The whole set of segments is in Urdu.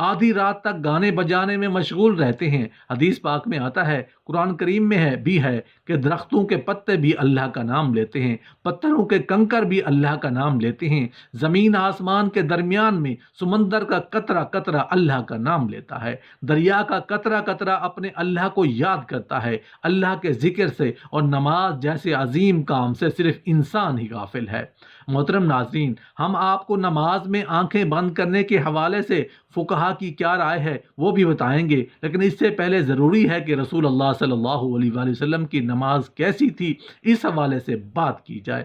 آدھی رات تک گانے بجانے میں مشغول رہتے ہیں۔ حدیث پاک میں آتا ہے، قرآن کریم میں ہے کہ درختوں کے پتے بھی اللہ کا نام لیتے ہیں، پتھروں کے کنکر بھی اللہ کا نام لیتے ہیں، زمین آسمان کے درمیان میں سمندر کا قطرہ قطرہ اللہ کا نام لیتا ہے، دریا کا قطرہ قطرہ اپنے اللہ کو یاد کرتا ہے۔ اللہ کے ذکر سے اور نماز جیسے عظیم کام سے صرف انسان ہی غافل ہے۔ محترم ناظرین، ہم آپ کو نماز میں آنکھیں بند کرنے کے حوالے سے فقہا کی کیا رائے ہے وہ بھی بتائیں گے، لیکن اس سے پہلے ضروری ہے کہ رسول اللہ صلی اللہ علیہ وآلہ وسلم کی نماز کیسی تھی اس حوالے سے بات کی جائے،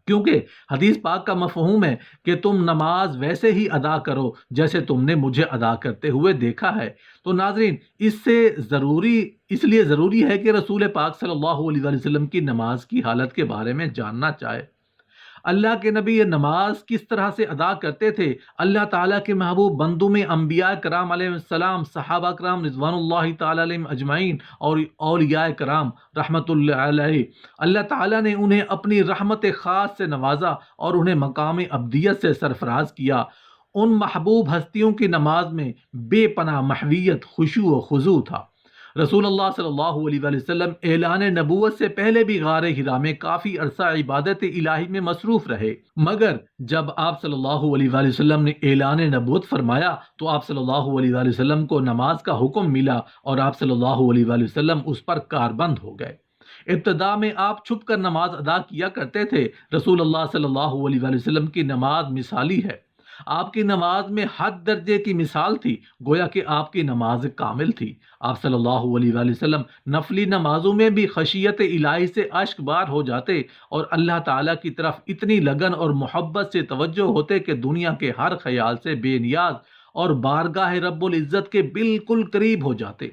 کیونکہ حدیث پاک کا مفہوم ہے کہ تم نماز ویسے ہی ادا کرو جیسے تم نے مجھے ادا کرتے ہوئے دیکھا ہے۔ تو ناظرین، اس لیے ضروری ہے کہ رسول پاک صلی اللہ علیہ وآلہ وسلم کی نماز کی حالت کے بارے میں جاننا چاہے۔ اللہ کے نبی یہ نماز کس طرح سے ادا کرتے تھے؟ اللہ تعالیٰ کے محبوب بندوں میں انبیاء کرام علیہ السلام، صحابہ کرام رضوان اللہ تعالیٰ علیہم اجمعین اور اولیاء کرام رحمت اللہ علیہ، اللہ تعالیٰ نے انہیں اپنی رحمت خاص سے نوازا اور انہیں مقام ابدیت سے سرفراز کیا۔ ان محبوب ہستیوں کی نماز میں بے پناہ محویت، خشوع و خضوع تھا۔ رسول اللہ صلی اللہ علیہ وآلہ وسلم اعلان نبوت سے پہلے بھی غار حرا میں کافی عرصہ عبادت الہی میں مصروف رہے، مگر جب آپ صلی اللہ علیہ وآلہ وسلم نے اعلان نبوت فرمایا تو آپ صلی اللہ علیہ وآلہ وسلم کو نماز کا حکم ملا اور آپ صلی اللہ علیہ وآلہ وسلم اس پر کاربند ہو گئے۔ ابتدا میں آپ چھپ کر نماز ادا کیا کرتے تھے۔ رسول اللہ صلی اللہ علیہ وآلہ وسلم کی نماز مثالی ہے، آپ کی نماز میں حد درجے کی مثال تھی، گویا کہ آپ کی نماز کامل تھی۔ آپ صلی اللہ علیہ وآلہ وسلم نفلی نمازوں میں بھی خشیت الہی سے اشک بار ہو جاتے اور اللہ تعالیٰ کی طرف اتنی لگن اور محبت سے توجہ ہوتے کہ دنیا کے ہر خیال سے بے نیاز اور بارگاہ رب العزت کے بالکل قریب ہو جاتے۔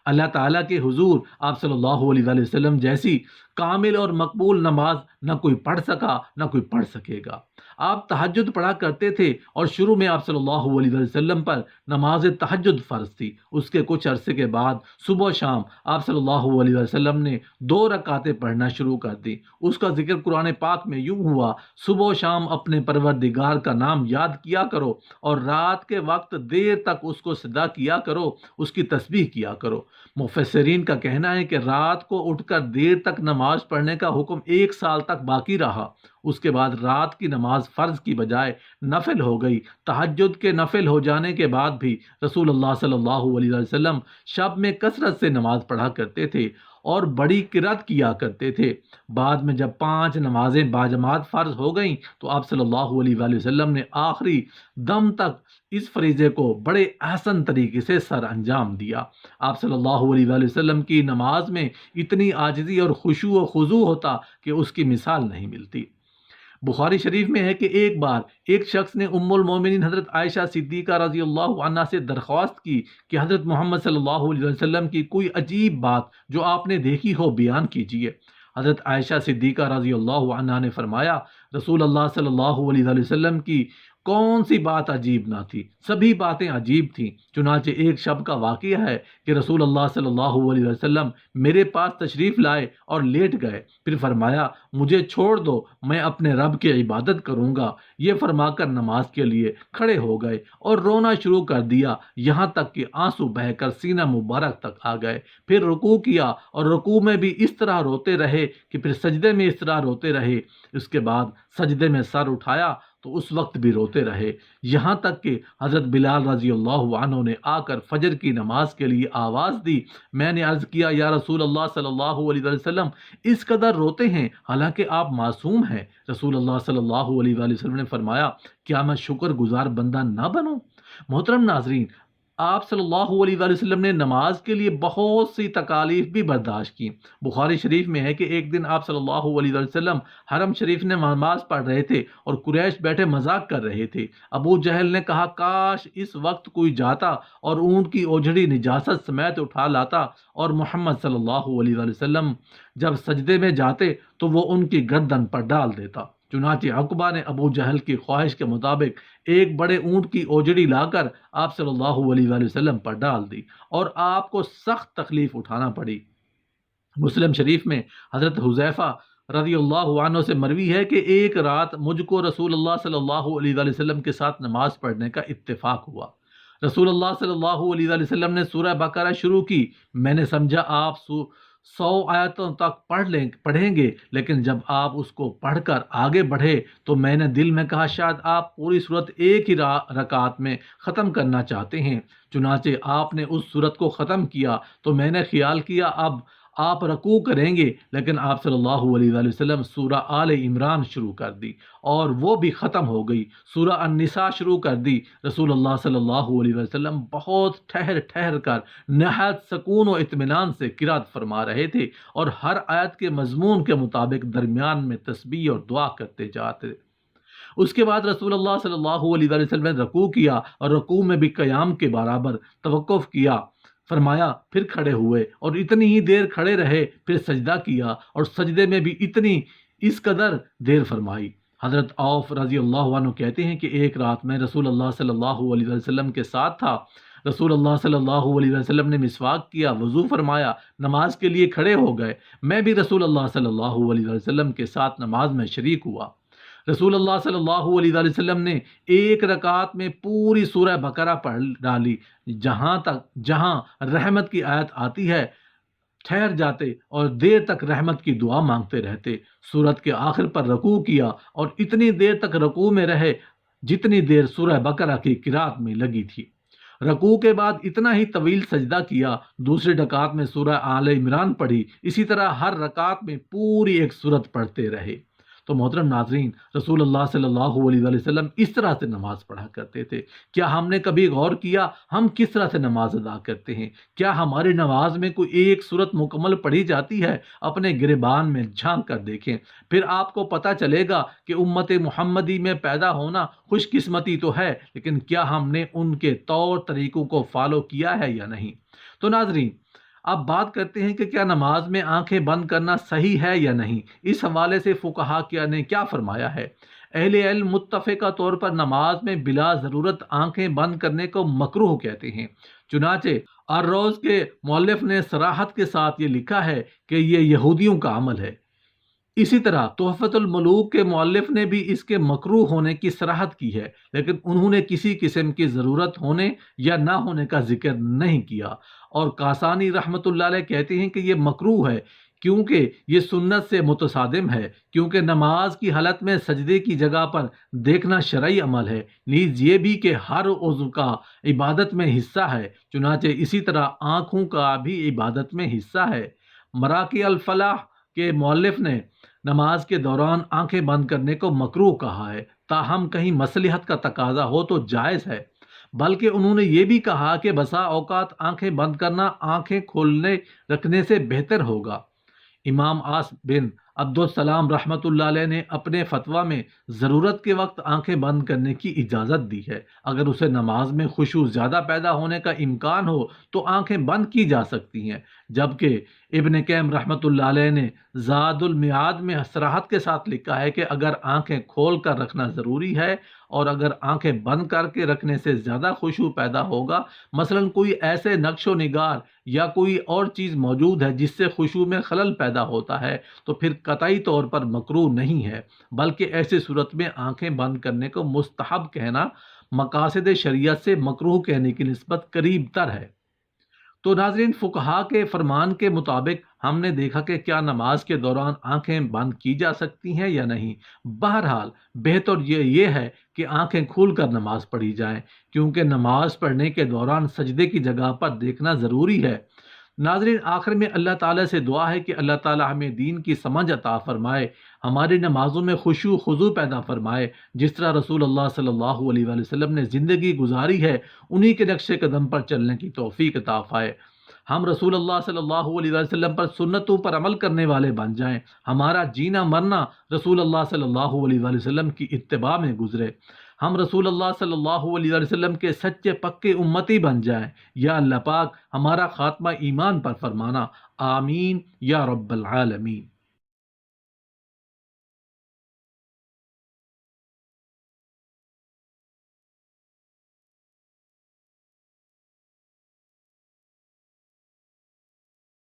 اللہ تعالیٰ کے حضور آپ صلی اللہ علیہ وآلہ وسلم جیسی کامل اور مقبول نماز نہ کوئی پڑھ سکا نہ کوئی پڑھ سکے گا۔ آپ تہجد پڑھا کرتے تھے اور شروع میں آپ صلی اللہ علیہ وآلہ وسلم پر نماز تہجد فرض تھی۔ اس کے کچھ عرصے کے بعد صبح و شام آپ صلی اللہ علیہ وسلم نے 2 رکعتیں پڑھنا شروع کر دی۔ اس کا ذکر قرآن پاک میں یوں ہوا، صبح و شام اپنے پروردگار کا نام یاد کیا کرو اور رات کے وقت دیر تک اس کو صدا کیا کرو، اس کی تسبیح کیا کرو۔ مفسرین کا کہنا ہے کہ رات کو اٹھ کر دیر تک نماز پڑھنے کا حکم 1 سال تک باقی رہا۔ اس کے بعد رات کی نماز فرض کی بجائے نفل ہو گئی۔ تہجد کے نفل ہو جانے کے بعد بھی رسول اللہ صلی اللہ علیہ وسلم شب میں کثرت سے نماز پڑھا کرتے تھے اور بڑی قرات کیا کرتے تھے۔ بعد میں جب 5 نمازیں باجماعت فرض ہو گئیں تو آپ صلی اللہ علیہ وآلہ وسلم نے آخری دم تک اس فریضے کو بڑے احسن طریقے سے سر انجام دیا۔ آپ صلی اللہ علیہ وآلہ وسلم کی نماز میں اتنی عاجزی اور خشوع و خضوع ہوتا کہ اس کی مثال نہیں ملتی۔ بخاری شریف میں ہے کہ ایک بار ایک شخص نے ام المومنین حضرت عائشہ صدیقہ رضی اللہ عنہا سے درخواست کی کہ حضرت محمد صلی اللہ علیہ وسلم کی کوئی عجیب بات جو آپ نے دیکھی ہو بیان کیجیے۔ حضرت عائشہ صدیقہ رضی اللہ عنہا نے فرمایا، رسول اللہ صلی اللہ علیہ وسلم کی کون سی بات عجیب نہ تھی، سبھی باتیں عجیب تھیں۔ چنانچہ ایک شب کا واقعہ ہے کہ رسول اللہ صلی اللہ علیہ وسلم میرے پاس تشریف لائے اور لیٹ گئے، پھر فرمایا مجھے چھوڑ دو، میں اپنے رب کی عبادت کروں گا۔ یہ فرما کر نماز کے لیے کھڑے ہو گئے اور رونا شروع کر دیا، یہاں تک کہ آنسو بہہ کر سینہ مبارک تک آ گئے۔ پھر رکوع کیا اور رکوع میں بھی اس طرح روتے رہے کہ پھر سجدے میں اس طرح روتے رہے۔ اس کے بعد سجدے میں سر اٹھایا تو اس وقت بھی روتے رہے، یہاں تک کہ حضرت بلال رضی اللہ عنہ نے آ کر فجر کی نماز کے لیے آواز دی۔ میں نے عرض کیا، یا رسول اللہ صلی اللہ علیہ وسلم اس قدر روتے ہیں حالانکہ آپ معصوم ہیں؟ رسول اللہ صلی اللہ علیہ وسلم نے فرمایا، کیا میں شکر گزار بندہ نہ بنوں؟ محترم ناظرین، آپ صلی اللہ علیہ وآلہ وسلم نے نماز کے لیے بہت سی تکالیف بھی برداشت کی۔ بخاری شریف میں ہے کہ ایک دن آپ صلی اللہ علیہ وآلہ وسلم حرم شریف میں نماز پڑھ رہے تھے اور قریش بیٹھے مذاق کر رہے تھے۔ ابو جہل نے کہا، کاش اس وقت کوئی جاتا اور اونٹ کی اوجھڑی نجاست سمیت اٹھا لاتا اور محمد صلی اللہ علیہ وآلہ وسلم جب سجدے میں جاتے تو وہ ان کی گردن پر ڈال دیتا۔ چنانچہ عقبہ نے ابو جہل کی خواہش کے مطابق ایک بڑے اونٹ کی اوجڑی لا کر آپ صلی اللہ علیہ وآلہ وسلم پر ڈال دی اور آپ کو سخت تکلیف اٹھانا پڑی۔ مسلم شریف میں حضرت حذیفہ رضی اللہ عنہ سے مروی ہے کہ ایک رات مجھ کو رسول اللہ صلی اللہ علیہ وآلہ وسلم کے ساتھ نماز پڑھنے کا اتفاق ہوا۔ رسول اللہ صلی اللہ علیہ وآلہ وسلم نے سورہ بقرہ شروع کی۔ میں نے سمجھا آپ 100 آیتوں تک پڑھیں گے، لیکن جب آپ اس کو پڑھ کر آگے بڑھے تو میں نے دل میں کہا شاید آپ پوری صورت ایک ہی رکعت میں ختم کرنا چاہتے ہیں۔ چنانچہ آپ نے اس صورت کو ختم کیا تو میں نے خیال کیا اب آپ رکوع کریں گے، لیکن آپ صلی اللہ علیہ وآلہ وسلم سورہ آل عمران شروع کر دی اور وہ بھی ختم ہو گئی۔ سورہ النساء شروع کر دی۔ رسول اللہ صلی اللہ علیہ وسلم بہت ٹھہر ٹھہر کر نہایت سکون و اطمینان سے قرات فرما رہے تھے اور ہر آیت کے مضمون کے مطابق درمیان میں تسبیح اور دعا کرتے جاتے۔ اس کے بعد رسول اللہ صلی اللہ علیہ وآلہ وسلم نے رکوع کیا اور رکوع میں بھی قیام کے برابر توقف کیا فرمایا، پھر کھڑے ہوئے اور اتنی ہی دیر کھڑے رہے، پھر سجدہ کیا اور سجدے میں بھی اس قدر دیر فرمائی۔ حضرت عوف رضی اللہ عنہ کہتے ہیں کہ ایک رات میں رسول اللہ صلی اللہ علیہ وسلم کے ساتھ تھا۔ رسول اللہ صلی اللہ علیہ وسلم نے مسواک کیا، وضو فرمایا، نماز کے لیے کھڑے ہو گئے۔ میں بھی رسول اللہ صلی اللہ علیہ وسلم کے ساتھ نماز میں شریک ہوا۔ رسول اللہ صلی اللہ علیہ وسلم نے ایک رکعت میں پوری سورہ بقرہ پڑھ ڈالی۔ جہاں رحمت کی آیت آتی ہے ٹھہر جاتے اور دیر تک رحمت کی دعا مانگتے رہتے۔ سورت کے آخر پر رکوع کیا اور اتنی دیر تک رکوع میں رہے جتنی دیر سورہ بقرہ کی قرات میں لگی تھی۔ رکوع کے بعد اتنا ہی طویل سجدہ کیا۔ دوسری رکعت میں سورہ آل عمران پڑھی۔ اسی طرح ہر رکعت میں پوری ایک سورت پڑھتے رہے۔ تو محترم ناظرین، رسول اللہ صلی اللہ علیہ وآلہ وسلم اس طرح سے نماز پڑھا کرتے تھے۔ کیا ہم نے کبھی غور کیا ہم کس طرح سے نماز ادا کرتے ہیں؟ کیا ہماری نماز میں کوئی ایک سورت مکمل پڑھی جاتی ہے؟ اپنے گریبان میں جھانک کر دیکھیں، پھر آپ کو پتہ چلے گا کہ امت محمدی میں پیدا ہونا خوش قسمتی تو ہے، لیکن کیا ہم نے ان کے طور طریقوں کو فالو کیا ہے یا نہیں؟ تو ناظرین، اب بات کرتے ہیں کہ کیا نماز میں آنکھیں بند کرنا صحیح ہے یا نہیں۔ اس حوالے سے فقہا نے کیا فرمایا ہے؟ اہل علم متفقہ طور پر نماز میں بلا ضرورت آنکھیں بند کرنے کو مکروہ کہتے ہیں۔ چنانچہ الروز کے مؤلف نے صراحت کے ساتھ یہ لکھا ہے کہ یہ یہودیوں کا عمل ہے۔ اسی طرح تحفۃ الملوک کے مؤلف نے بھی اس کے مکروہ ہونے کی صراحت کی ہے، لیکن انہوں نے کسی قسم کی ضرورت ہونے یا نہ ہونے کا ذکر نہیں کیا۔ اور کاسانی رحمۃ اللہ علیہ کہتے ہیں کہ یہ مکروہ ہے کیونکہ یہ سنت سے متصادم ہے، کیونکہ نماز کی حالت میں سجدے کی جگہ پر دیکھنا شرعی عمل ہے، نیز یہ بھی کہ ہر عضو کا عبادت میں حصہ ہے، چنانچہ اسی طرح آنکھوں کا بھی عبادت میں حصہ ہے۔ مراقی الفلاح کے مؤلف نے نماز کے دوران آنکھیں بند کرنے کو مکروہ کہا ہے، تاہم کہیں مصلحت کا تقاضا ہو تو جائز ہے۔ بلکہ انہوں نے یہ بھی کہا کہ بسا اوقات آنکھیں بند کرنا آنکھیں کھولنے رکھنے سے بہتر ہوگا۔ امام عاص بن عبدالسلام رحمۃ اللہ علیہ نے اپنے فتویٰ میں ضرورت کے وقت آنکھیں بند کرنے کی اجازت دی ہے۔ اگر اسے نماز میں خشوع زیادہ پیدا ہونے کا امکان ہو تو آنکھیں بند کی جا سکتی ہیں، جبکہ ابن قیم رحمۃ اللہ علیہ نے زاد المعاد میں صراحت کے ساتھ لکھا ہے کہ اگر آنکھیں کھول کر رکھنا ضروری ہے اور اگر آنکھیں بند کر کے رکھنے سے زیادہ خشوع پیدا ہوگا، مثلا کوئی ایسے نقش و نگار یا کوئی اور چیز موجود ہے جس سے خشوع میں خلل پیدا ہوتا ہے، تو پھر قطعی طور پر مکروہ نہیں ہے، بلکہ ایسی صورت میں آنکھیں بند کرنے کو مستحب کہنا مقاصد شریعت سے مکروہ کہنے کی نسبت قریب تر ہے۔ تو ناظرین، فقہا کے فرمان کے مطابق ہم نے دیکھا کہ کیا نماز کے دوران آنکھیں بند کی جا سکتی ہیں یا نہیں۔ بہرحال بہتر یہ ہے کہ آنکھیں کھول کر نماز پڑھی جائیں، کیونکہ نماز پڑھنے کے دوران سجدے کی جگہ پر دیکھنا ضروری ہے۔ ناظرین، آخر میں اللہ تعالیٰ سے دعا ہے کہ اللہ تعالیٰ ہمیں دین کی سمجھ عطا فرمائے، ہماری نمازوں میں خشوع خضوع پیدا فرمائے، جس طرح رسول اللہ صلی اللہ علیہ وآلہ وسلم نے زندگی گزاری ہے انہی کے نقش قدم پر چلنے کی توفیق عطا فرمائے۔ ہم رسول اللہ صلی اللہ علیہ وسلم پر سنتوں پر عمل کرنے والے بن جائیں، ہمارا جینا مرنا رسول اللہ صلی اللہ علیہ وسلم کی اتباع میں گزرے، ہم رسول اللہ صلی اللہ علیہ وسلم کے سچے پکے امتی بن جائیں۔ یا اللہ پاک ہمارا خاتمہ ایمان پر فرمانا، آمین یا رب العالمین۔